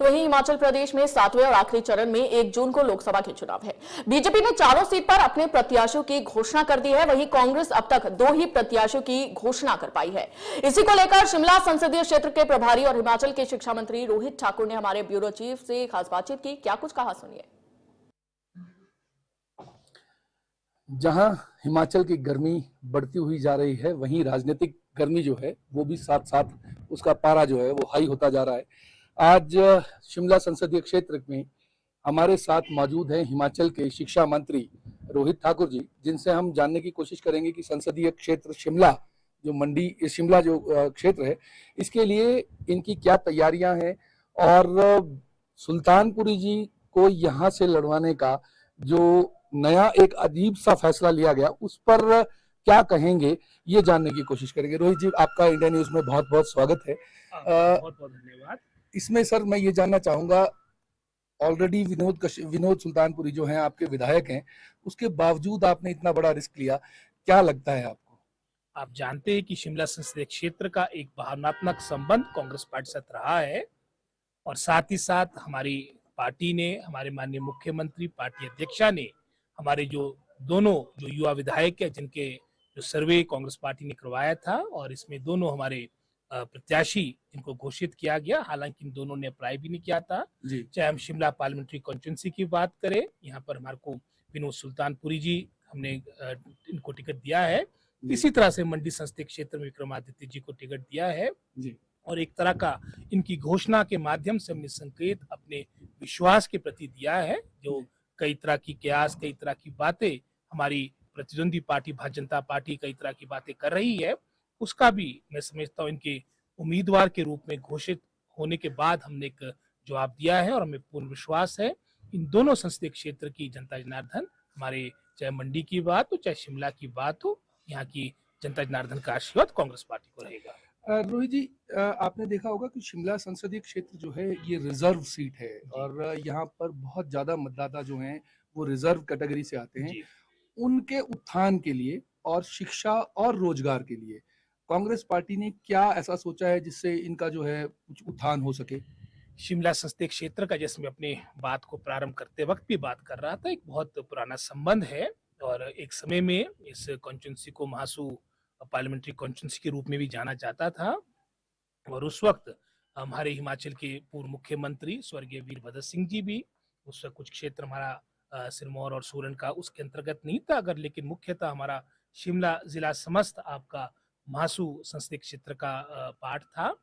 वहीं हिमाचल प्रदेश में 7वें और आखिरी चरण में 1 जून को लोकसभा के चुनाव है। बीजेपी ने चारों सीट पर अपने प्रत्याशियों की घोषणा कर दी है। वहीं कांग्रेस अब तक 2 ही प्रत्याशियों की घोषणा कर पाई है। इसी को लेकर शिमला संसदीय क्षेत्र के प्रभारी और हिमाचल के शिक्षा मंत्री रोहित ठाकुर ने हमारे ब्यूरो चीफ से खास बातचीत की। क्या कुछ कहा, सुनिए। जहां हिमाचल की गर्मी बढ़ती हुई जा रही है, वहीं राजनीतिक गर्मी जो है वो भी साथ साथ उसका पारा जो है वो हाई होता जा रहा है। आज शिमला संसदीय क्षेत्र में हमारे साथ मौजूद हैं हिमाचल के शिक्षा मंत्री रोहित ठाकुर जी, जिनसे हम जानने की कोशिश करेंगे कि संसदीय क्षेत्र शिमला जो क्षेत्र है, इसके लिए इनकी क्या तैयारियां हैं और सुल्तानपुरी जी को यहाँ से लड़वाने का जो नया एक अजीब सा फैसला लिया गया, उस पर क्या कहेंगे, ये जानने की कोशिश करेंगे। रोहित जी, आपका इंडिया न्यूज में बहुत बहुत स्वागत है। बहुत बहुत धन्यवाद। इसमें सर मैं ये जानना चाहूंगा, ऑलरेडी विनोद सुल्तानपुरी जो हैं आपके विधायक हैं, उसके बावजूद आपने इतना बड़ा रिस्क लिया, क्या लगता है आपको? आप जानते हैं कि शिमला संसदीय क्षेत्र का एक भावनात्मक संबंध कांग्रेस पार्टी से रहा है और साथ ही साथ हमारी पार्टी ने, हमारे माननीय मुख्यमंत्री, पार्टी अध्यक्षा ने हमारे दोनों युवा विधायक है, जिनके जो सर्वे कांग्रेस पार्टी ने करवाया था, और इसमें दोनों हमारे प्रत्याशी जिनको घोषित किया गया, हालांकि इन दोनों ने अप्लाई भी नहीं किया था। चाहे हम शिमला पार्लियामेंट्री कॉन्स्टिट्यूंसी की बात करें, यहाँ पर हमारे को विनोद सुल्तानपुरी जी हमने इनको टिकट दिया है। इसी तरह से मंडी संसदीय क्षेत्र में विक्रमादित्य जी को टिकट दिया है और एक तरह का इनकी घोषणा के माध्यम से हमने संकेत अपने विश्वास के प्रति दिया है। जो कई तरह की कयास, कई तरह की बातें हमारी प्रतिद्वंदी पार्टी भारतीय जनता पार्टी कई तरह की बातें कर रही है, उसका भी मैं समझता हूँ इनके उम्मीदवार के रूप में घोषित होने के बाद हमने एक जवाब दिया है और हमें पूर्ण विश्वास है इन दोनों संसदीय क्षेत्र की जनता जनार्दन, हमारे चाहे मंडी की बात हो चाहे शिमला की बात हो, यहाँ की जनता जनार्दन का आशीर्वाद कांग्रेस पार्टी को रहेगा। रोहित जी, आपने देखा होगा कि शिमला संसदीय क्षेत्र जो है ये रिजर्व सीट है और यहाँ पर बहुत ज्यादा मतदाता जो हैं वो रिजर्व कैटेगरी से आते हैं। उनके उत्थान के लिए और शिक्षा और रोजगार के लिए कांग्रेस पार्टी ने क्या ऐसा सोचा है जिससे इनका जो है कुछ उत्थान हो सके? शिमला संसदीय क्षेत्र का, जैसे मैं अपने बात को प्रारंभ करते वक्त भी बात कर रहा था, एक बहुत पुराना संबंध है और एक समय में इस कॉन्स्टिट्यूंसी को महासू पार्लियामेंट्री कॉन्स्टिट्यूंसी के रूप में भी जाना जाता था और उस वक्त हमारे हिमाचल के पूर्व मुख्यमंत्री स्वर्गीय वीरभद्र सिंह जी भी, उस वक्त कुछ क्षेत्र हमारा सिरमौर और सोलन का उसके अंतर्गत नहीं था, अगर लेकिन मुख्यतः हमारा शिमला जिला समस्त आपका महासू संसदीय क्षेत्र का पार्ट था।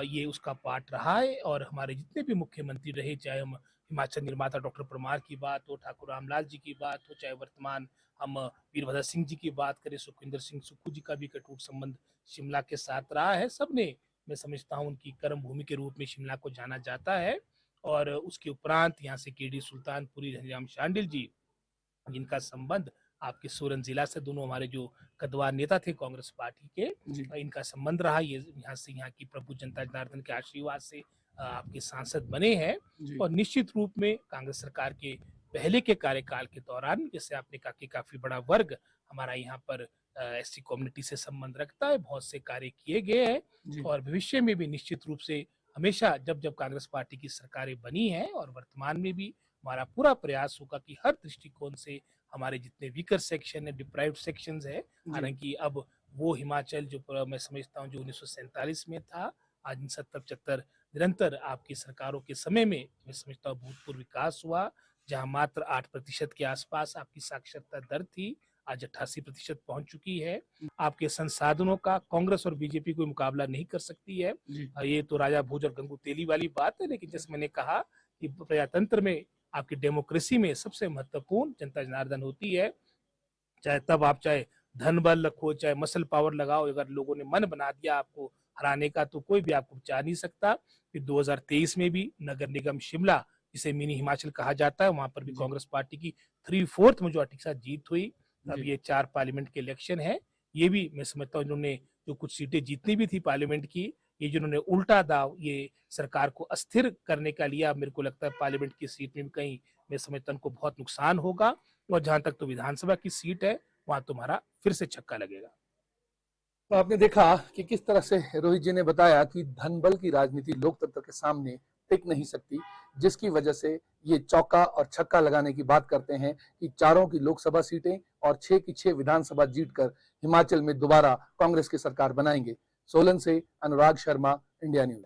ये उसका पार्ट रहा है और हमारे जितने भी मुख्यमंत्री रहे, चाहे हम हिमाचल निर्माता डॉक्टर परमार की बात हो, ठाकुर रामलाल जी की बात हो, चाहे वर्तमान हम वीरभद्र सिंह जी की बात करें, सुखविंदर सिंह सुक्खू जी का भी कटूट संबंध शिमला के साथ रहा है। सबने, मैं समझता हूँ, उनकी कर्म भूमि के रूप में शिमला को जाना जाता है और उसके उपरांत यहाँ से केडी सुल्तानपुरी, हरिराम शांडिल जी, जिनका संबंध आपके सोलन जिला से, दोनों हमारे जो कद्दावर नेता थे कांग्रेस पार्टी के, इनका संबंध रहा। ये यहाँ की प्रभु जनता जनार्दन के आशीर्वाद से आपके सांसद बने हैं और निश्चित रूप में कांग्रेस सरकार के पहले के कार्यकाल के दौरान, जैसे आपने कहा कि काफी बड़ा वर्ग हमारा यहाँ पर एससी कम्युनिटी से संबंध रखता है, बहुत से कार्य किए गए हैं और भविष्य में भी निश्चित रूप से हमेशा जब जब कांग्रेस पार्टी की सरकारें बनी है और वर्तमान में भी हमारा पूरा प्रयास होगा कि हर दृष्टिकोण से हमारे जितने वीकर सेक्शन है, डिप्राइव्ड सेक्शंस है, हालांकि अब वो हिमाचल जो मैं समझता हूँ जो 1947 में था, आज 70-75 निरंतर आपकी सरकारों के समय में मैं समझता हूँ भूतपूर्व विकास हुआ। जहां मात्र 8% के आसपास आपकी साक्षरता दर थी, आज 88% पहुंच चुकी है। आपके संसाधनों का कांग्रेस और बीजेपी कोई मुकाबला नहीं कर सकती है। ये तो राजा भोज और गंगू तेली वाली बात है, लेकिन जैसे मैंने कहा कि प्रजातंत्र में, आपकी डेमोक्रेसी में सबसे महत्वपूर्ण जनता जनार्दन होती है। चाहे तब आप चाहे धन बल रखो, चाहे मसल पावर लगाओ, अगर लोगों ने मन बना दिया आपको हराने का तो कोई भी आपको बचा नहीं सकता। फिर 2023 में भी नगर निगम शिमला, जिसे मिनी हिमाचल कहा जाता है, वहां पर भी कांग्रेस पार्टी की 3/4 मेजॉरिटी के साथ जीत हुई। अब ये 4 पार्लियामेंट के इलेक्शन है, ये भी मैं समझता हूँ इन्होंने जो कुछ सीटें जीतनी भी थी पार्लियामेंट की, ये जिन्होंने उल्टा दाव ये सरकार को अस्थिर करने का लिया, मेरे को लगता है पार्लियामेंट की सीट में भी कहीं मैं समझता हूँ उनको बहुत नुकसान होगा और जहां तक तो विधानसभा की सीट है वहां तुम्हारा फिर से छक्का लगेगा। तो आपने देखा कि किस तरह से रोहित जी ने बताया कि धनबल की राजनीति लोकतंत्र के सामने टिक नहीं सकती, जिसकी वजह से ये चौका और छक्का लगाने की बात करते हैं कि 4 की लोकसभा सीटें और 6 की 6 विधानसभा जीतकर हिमाचल में दोबारा कांग्रेस की सरकार बनाएंगे। सोलन से अनुराग शर्मा, इंडिया न्यूज।